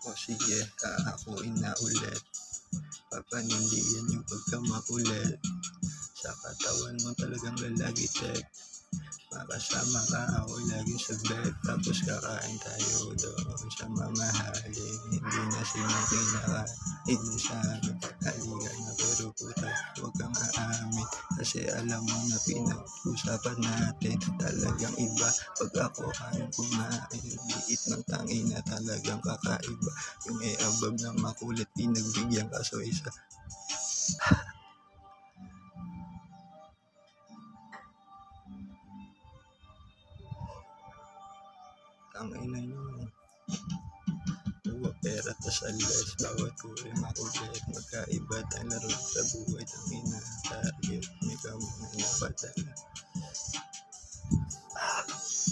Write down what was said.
O sige, aakuin na ulit. Papanindigan yung pagkamakulit. Sa katawan mo talagang lalagitip. Makasama ka ako lagi sa bed. Tapos kakain tayo doon sa mamahalin. Hindi na sinipinakain sa amin. Halika na pero puta, huwag kang aamin. Kasi alam mo na pinag-usapan natin talagang iba. Pag ako kayang kumain, liit ng tangin na talagang kakaiba. Yung above na makulit, pinagbigyan ka so isa. Tangina nyo. Huwag pera tas alas. Bawat uri makulit. Magkaiba tayo laro sa buhay. Tangina, target. May kami na napadala.